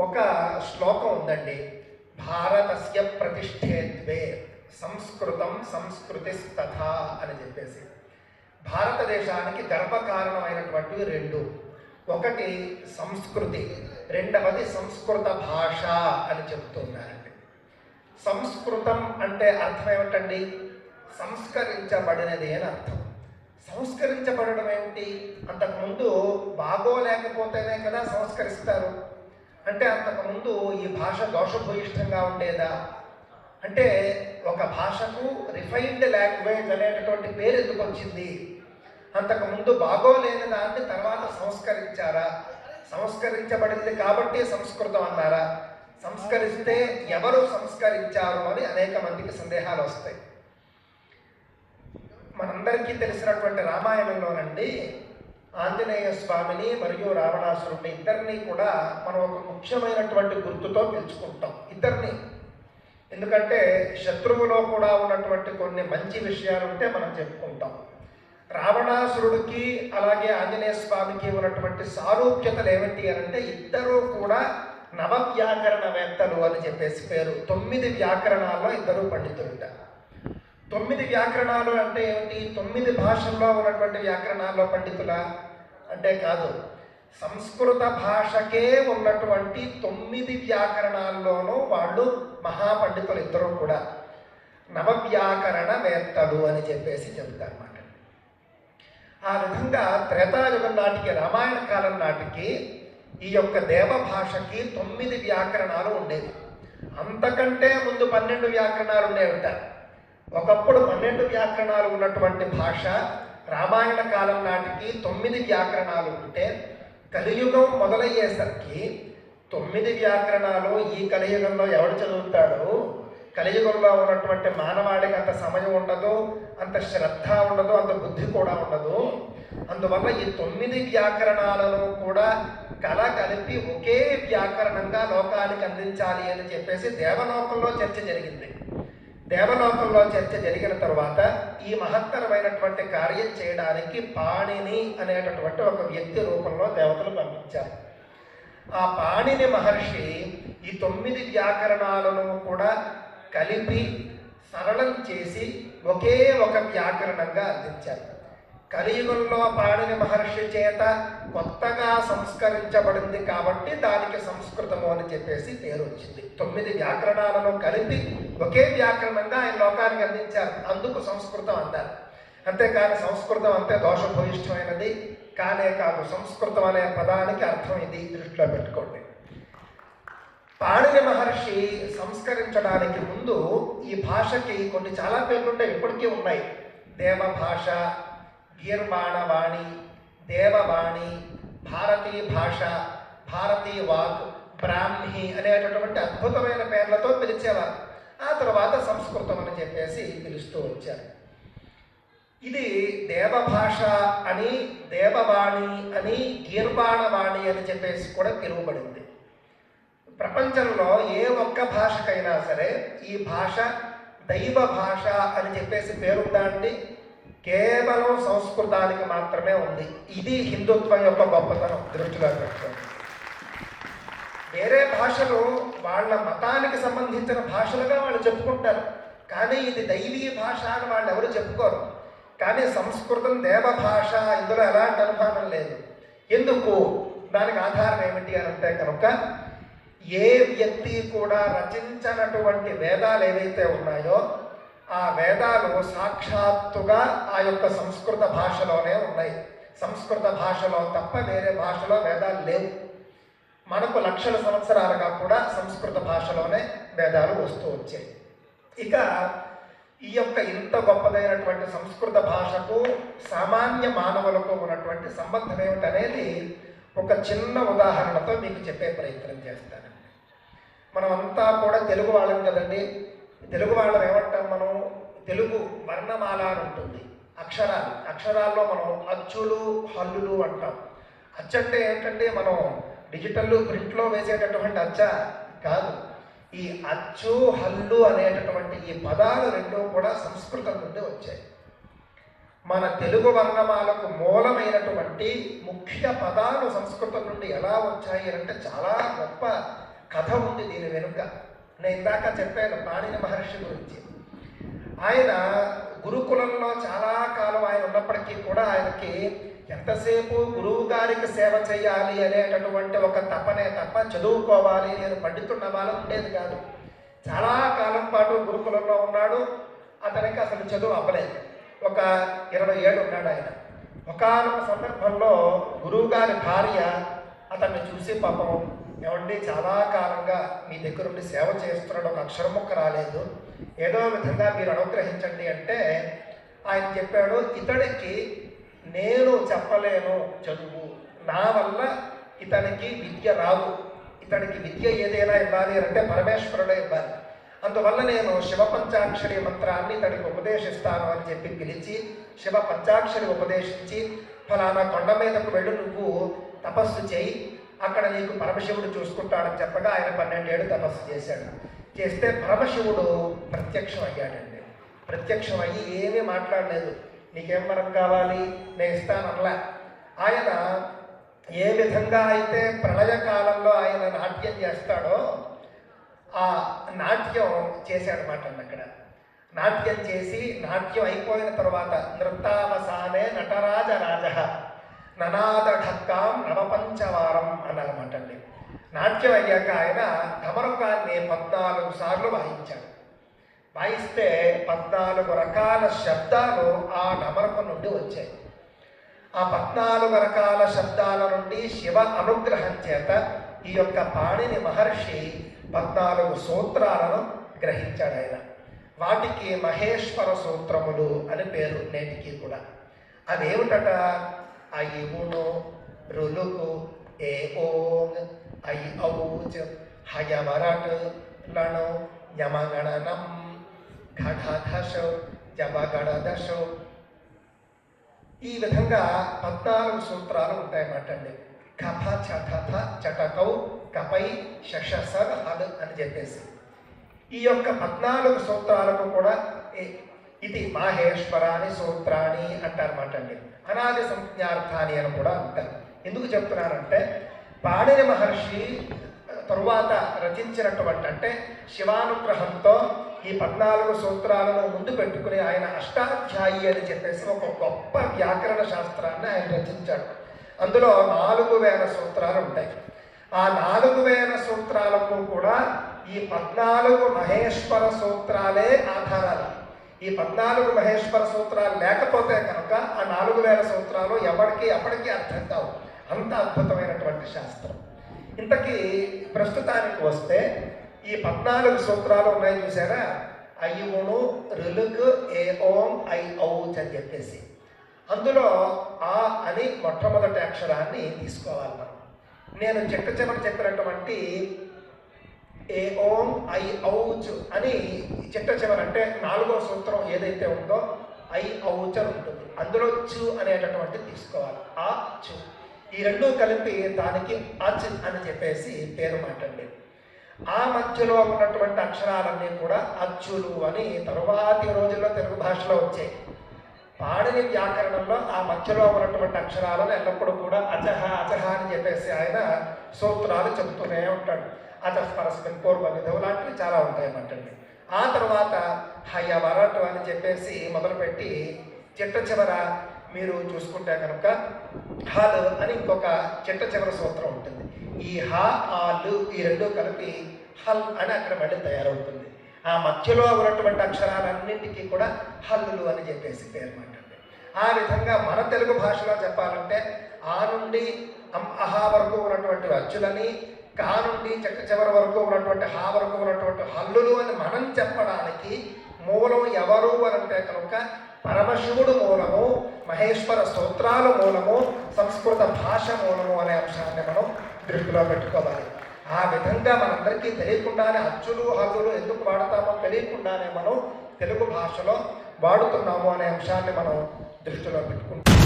ఒక శ్లోకం ఉందండి. భారతస్య ప్రతిష్ఠేత్వే సంస్కృతం సంస్కృతిస్తథా అని చెప్పేసి. భారతదేశానికి గర్వకారణమైనటువంటివి రెండు. ఒకటి సంస్కృతి, రెండవది సంస్కృత భాష అని చెప్తున్నారండి. సంస్కృతం అంటే అర్థం ఏమిటండి? సంస్కరించబడినది అని అర్థం. సంస్కరించబడడం ఏమిటి? అంతకుముందు బాగోలేకపోతేనే కదా సంస్కరిస్తారు. అంటే అంతకుముందు ఈ భాష దోషభూయిష్టంగా ఉండేదా? అంటే ఒక భాషకు రిఫైన్డ్ లాంగ్వేజ్ అనేటటువంటి పేరు ఎందుకు వచ్చింది? అంతకుముందు బాగోలేని దాన్ని తర్వాత సంస్కరించారా? సంస్కరించబడింది కాబట్టి సంస్కృతం అన్నారా? సంస్కరిస్తే ఎవరు సంస్కరించారు అని అనేక మందికి సందేహాలు వస్తాయి. మనందరికీ తెలిసినటువంటి రామాయణంలోనండి ఆంజనేయ స్వామిని మరియు రావణాసురుడిని ఇద్దరిని కూడా మనం ఒక ముఖ్యమైనటువంటి గుర్తుతో పిలుచుకుంటాం. ఇద్దరిని ఎందుకంటే శత్రువులో కూడా ఉన్నటువంటి కొన్ని మంచి విషయాలు ఉంటే మనం చెప్పుకుంటాం. రావణాసురుడికి అలాగే ఆంజనేయ స్వామికి ఉన్నటువంటి సారూప్యతలు ఏమిటి అంటే ఇద్దరూ కూడా నవవ్యాకరణవేత్తలు అని చెప్పేసి పేరు. 9 వ్యాకరణాల్లో ఇద్దరు పండితులుట. 9 వ్యాకరణాలు అంటే ఏమిటి? 9 భాషల్లో ఉన్నటువంటి వ్యాకరణాల్లో పండితుల అంటే కాదు. సంస్కృత భాషకే ఉన్నటువంటి 9 వ్యాకరణాల్లోనూ వాళ్ళు మహాపండితులు ఇద్దరు కూడా నవవ్యాకరణవేత్తలు అని చెప్పేసి చెబుతారన్నమాట. ఆ విధంగా త్రేతాయుగం నాటికి, రామాయణ కాలం నాటికి ఈ యొక్క దేవ భాషకి 9 వ్యాకరణాలు ఉండేవి. అంతకంటే ముందు 12 వ్యాకరణాలు ఉండేవిట. ఒకప్పుడు 12 వ్యాకరణాలు ఉన్నటువంటి భాష రామాయణ కాలం నాటికి 9 వ్యాకరణాలు ఉంటే కలియుగం మొదలయ్యేసరికి 9 వ్యాకరణాలు ఈ కలియుగంలో ఎవడు చదువుతాడు? కలియుగంలో ఉన్నటువంటి మానవాళికి అంత సమయం ఉండదు, అంత శ్రద్ధ ఉండదు, అంత బుద్ధి కూడా ఉండదు. అందువల్ల ఈ 9 వ్యాకరణాలను కూడా కలిపి ఒకే వ్యాకరణంగా లోకానికి అందించాలి అని చెప్పేసి దేవలోకంలో చర్చ జరిగింది. దేవలోకంలో చర్చ జరిగిన తరువాత ఈ మహత్తరమైనటువంటి కార్యం చేయడానికి పాణిని అనేటటువంటి ఒక వ్యక్తి రూపంలో దేవతలు పంపించారు. ఆ పాణిని మహర్షి ఈ 9 వ్యాకరణాలను కూడా కలిపి సరళం చేసి ఒకే ఒక వ్యాకరణంగా అందించారు. కలియుగంలో పాణిని మహర్షి చేత కొత్తగా సంస్కరించబడింది కాబట్టి దానికి సంస్కృతము అని చెప్పేసి పేరు వచ్చింది. 9 వ్యాకరణాలను కలిపి ఒకే వ్యాకరణంగా ఆయన లోకానికి అందించారు. అందుకు సంస్కృతం అన్నారు. అంతేకాని సంస్కృతం అంతే దోషభూయిష్టమైనది కానే కాదు. సంస్కృతం అనే పదానికి అర్థం ఇది, దృష్టిలో పెట్టుకోండి. పాణిని మహర్షి సంస్కరించడానికి ముందు ఈ భాషకి కొన్ని చాలా పేర్లుంటే ఇప్పటికీ ఉన్నాయి. దేవభాష, గీర్వాణవాణి, దేవవాణి, భారతీ భాష, భారతీ వాక్, బ్రాహ్మి అనేటటువంటి అద్భుతమైన పేర్లతో పిలిచేవారు. ఆ తర్వాత సంస్కృతం అని చెప్పేసి పిలుస్తూ వచ్చారు. ఇది దేవభాష అని, దేవవాణి అని, గీర్వాణవాణి అని చెప్పేసి కూడా పిలువబడింది. ప్రపంచంలో ఏ ఒక్క భాషకైనా సరే ఈ భాష దైవ భాష అని చెప్పేసి పేరుందా అండి? కేవలం సంస్కృతానికి మాత్రమే ఉంది. ఇది హిందుత్వం యొక్క గొప్పతనం, దృష్టిలో పెట్టుకోండి. వేరే భాషలు వాళ్ళ మతానికి సంబంధించిన భాషలుగా వాళ్ళు చెప్పుకుంటారు, కానీ ఇది దైవీ భాష అని వాళ్ళు ఎవరు చెప్పుకోరు. కానీ సంస్కృతం దేవభాష, ఇందులో ఎలాంటి అనుమానం లేదు. ఎందుకు? దానికి ఆధారం ఏమిటి అని అంటే కనుక ఏ వ్యక్తి కూడా రచించినటువంటి వేదాలు ఏవైతే ఉన్నాయో ఆ వేదాలు సాక్షాత్తుగా ఆ యొక్క సంస్కృత భాషలోనే ఉన్నాయి. సంస్కృత భాషలో తప్ప వేరే భాషలో వేదాలు లేవు. మనకు లక్షల సంవత్సరాలుగా కూడా సంస్కృత భాషలోనే వేదాలు వస్తూ వచ్చాయి. ఇక ఈ యొక్క ఇంత గొప్పదైనటువంటి సంస్కృత భాషకు సామాన్య మానవులకు ఉన్నటువంటి సంబంధం ఏమిటనేది ఒక చిన్న ఉదాహరణతో మీకు చెప్పే ప్రయత్నం చేస్తాను. మనం అంతా కూడా తెలుగు వాళ్ళం కదండి. తెలుగు వాళ్ళం ఏమంటాం? మనం తెలుగు వర్ణమాల అని ఉంటుంది, అక్షరాలు. అక్షరాల్లో మనం అచ్చులు, హల్లులు అంటాం. అచ్చు అంటే ఏంటంటే మనం డిజిటల్ ప్రింట్లో వేసేటటువంటి అచ్చ కాదు. ఈ అచ్చు, హల్లు అనేటటువంటి ఈ పదాలు రెండూ కూడా సంస్కృతం నుండి వచ్చాయి. మన తెలుగు వర్ణమాలకు మూలమైనటువంటి ముఖ్య పదాలు సంస్కృతం నుండి ఎలా వచ్చాయి అంటే చాలా గొప్ప కథ ఉంది దీని వెనుక. నేను ఇందాక చెప్పాను పాణిని మహర్షి గురించి. ఆయన గురుకులంలో చాలా కాలం ఆయన ఉన్నప్పటికీ కూడా ఆయనకి ఎంతసేపు గురువు గారికి సేవ చేయాలి అనేటటువంటి ఒక తపనే తప్ప చదువుకోవాలి, నేను పండితున్న వాళ్ళ ఉండేది కాదు. చాలా కాలం పాటు గురుకులంలో ఉన్నాడు. అతనికి అసలు చదువు అవ్వలేదు. ఒక 20 ఏళ్ళు ఉన్నాడు ఆయన. ఒకానొక సందర్భంలో గురువుగారి భార్య అతన్ని చూసి, పాపం ఏమండి చాలా కాలంగా మీ దగ్గర ఉండి సేవ చేస్తున్నాడు, ఒక అక్షరం ముక్క రాలేదు, ఏదో విధంగా మీరు అనుగ్రహించండి అంటే ఆయన చెప్పాడు, ఇతడికి నేను చెప్పలేను చదువు, నా వల్ల ఇతనికి విద్య రాదు, ఇతనికి విద్య ఏదైనా ఇవ్వాలి అంటే పరమేశ్వరుడే ఇవ్వాలి, అందువల్ల నేను శివ పంచాక్షరి మంత్రాన్ని ఇతడికి ఉపదేశిస్తాను అని చెప్పి పిలిచి శివ పంచాక్షరి ఉపదేశించి, ఫలానా కొండ మీదకు వెళ్ళి నువ్వు తపస్సు చేయి, అక్కడ నీకు పరమశివుడు చూసుకుంటాడని చెప్పగా ఆయన 12 ఏళ్ళు తపస్సు చేశాడు. చేస్తే పరమశివుడు ప్రత్యక్షం అయ్యాడండి. ప్రత్యక్షం అయ్యి ఏమీ మాట్లాడలేదు, నీకేం వరం కావాలి నేను ఇస్తానల్లా. ఆయన ఏ విధంగా అయితే ప్రళయకాలంలో ఆయన నాట్యం చేస్తాడో ఆ నాట్యం చేశాడనమాట. అక్కడ నాట్యం చేసి నాట్యం అయిపోయిన తర్వాత నృత్తావసానే నటరాజ రాజ ననాద ఢక్కాం నవపంచవారం అన్నారన్నమాట అండి. నాట్యం అయ్యాక ఆయన ఢమరుకాన్ని 14 సార్లు వాయించాడు. వాయిస్తే 14 రకాల శబ్దాలు ఆ ఢమరుకం నుండి వచ్చాయి. ఆ 14 రకాల శబ్దాల నుండి శివ అనుగ్రహం చేత ఈ యొక్క పాణిని మహర్షి 14 సూత్రాలను గ్రహించాడు ఆయన. వాటికి మహేశ్వర సూత్రములు అని పేరు నేటికి కూడా. అదేమిటట, ఐవును రులుకు ఏ ఓంగ్ ఐ ఔచ్ హయవరట్ లను యమగణనం ఘఢఘశ జబగడదశ, ఈ విధంగా 14 సూత్రాలు ఉంటాయన్నమాట అండి. కఫ చఠథ చటకౌ కపై శశసర్ హల్ అని చెప్పేసి ఈ యొక్క 14 సూత్రాలకు కూడా ఇది మాహేశ్వరాని సూత్రాన్ని అంటారన్నమాట అండి. అనాది సంజ్ఞార్థాన్ని అని కూడా అంటారు. ఎందుకు చెప్తున్నారంటే పాణిని మహర్షి తరువాత రచించినటువంటి, అంటే శివానుగ్రహంతో ఈ 14 సూత్రాలను ముందు పెట్టుకుని ఆయన అష్టాధ్యాయి అని చెప్పేసి ఒక గొప్ప వ్యాకరణ శాస్త్రాన్ని ఆయన రచించాడు. అందులో 4000 సూత్రాలు ఉంటాయి. ఆ 4000 సూత్రాలకు కూడా ఈ 14 మహేశ్వర సూత్రాలే ఆధారాలు. ఈ 14 మహేశ్వర సూత్రాలు లేకపోతే కనుక ఆ 4000 సూత్రాలు ఎవరికి ఎప్పటికీ అర్థం కావు. అంత అద్భుతమైనటువంటి శాస్త్రం. ఇంతకీ ప్రస్తుతానికి వస్తే ఈ 14 సూత్రాలు ఉన్నాయి చూసారా, ఐవును రులుక్ ఏ ఓం ఐ ఔచ్ అని చెప్పేసి అందులో ఆ అని మొట్టమొదటి అక్షరాన్ని తీసుకోవాలి మనం. నేను చిట్ట చెప్పినటువంటి ఏ ఓం ఐ ఔచ్ అని చిట్ట చివరి అంటే 4వ సూత్రం ఏదైతే ఉందో ఐ ఔచ్ అని ఉంటుంది. అందులో చు అనేటటువంటి తీసుకోవాలి. ఆ చు ఈ రెండూ కలిపి దానికి అచ్ అని చెప్పేసి పేరు మాటండి. ఆ మధ్యలో ఉన్నటువంటి అక్షరాలన్నీ కూడా అచ్చులు అని తరువాతి రోజుల్లో తెలుగు భాషలో వచ్చాయి. పాణిని వ్యాకరణంలో ఆ మధ్యలో ఉన్నటువంటి అక్షరాలను ఎల్లప్పుడూ కూడా అచహ అచహ అని చెప్పేసి ఆయన సూత్రాలు చెబుతూనే ఉంటాడు. అచహ పరస్మిన్ పూర్వ విధువు లాంటివి చాలా ఉంటాయన్నమాట. ఆ తర్వాత హయవరట్ అని చెప్పేసి మొదలుపెట్టి చిట్ట చివర మీరు చూసుకుంటే కనుక హల్ అని ఇంకొక చిట్ట చివర సూత్రం ఉంటుంది. ఈ హ ఆ లు ఈ రెండూ కలిపి హల్ అని అక్కడ మళ్ళీ తయారవుతుంది. ఆ మధ్యలో ఉన్నటువంటి అక్షరాలన్నింటికీ కూడా హల్లులు అని చెప్పేసి పేరు మాట్లాడండి. ఆ విధంగా మన తెలుగు భాషలో చెప్పాలంటే ఆ నుండి అహా వరకు ఉన్నటువంటి అచ్చులని, కా నుండి చిట్ట చివరి వరకు ఉన్నటువంటి హా వరకు ఉన్నటువంటి హల్లులు అని మనం చెప్పడానికి మూలం ఎవరు అని అంటే కనుక పరమశివుడు మూలము, మహేశ్వర స్తోత్రాలు మూలము, సంస్కృత భాష మూలము అనే అంశాన్ని మనం దృష్టిలో పెట్టుకోవాలి. ఆ విధంగా మనందరికీ తెలియకుండానే అచ్చులు హల్లులు ఎందుకు వాడతామో తెలియకుండానే మనం తెలుగు భాషలో వాడుతున్నాము అనే అంశాన్ని మనం దృష్టిలో పెట్టుకుంటాం.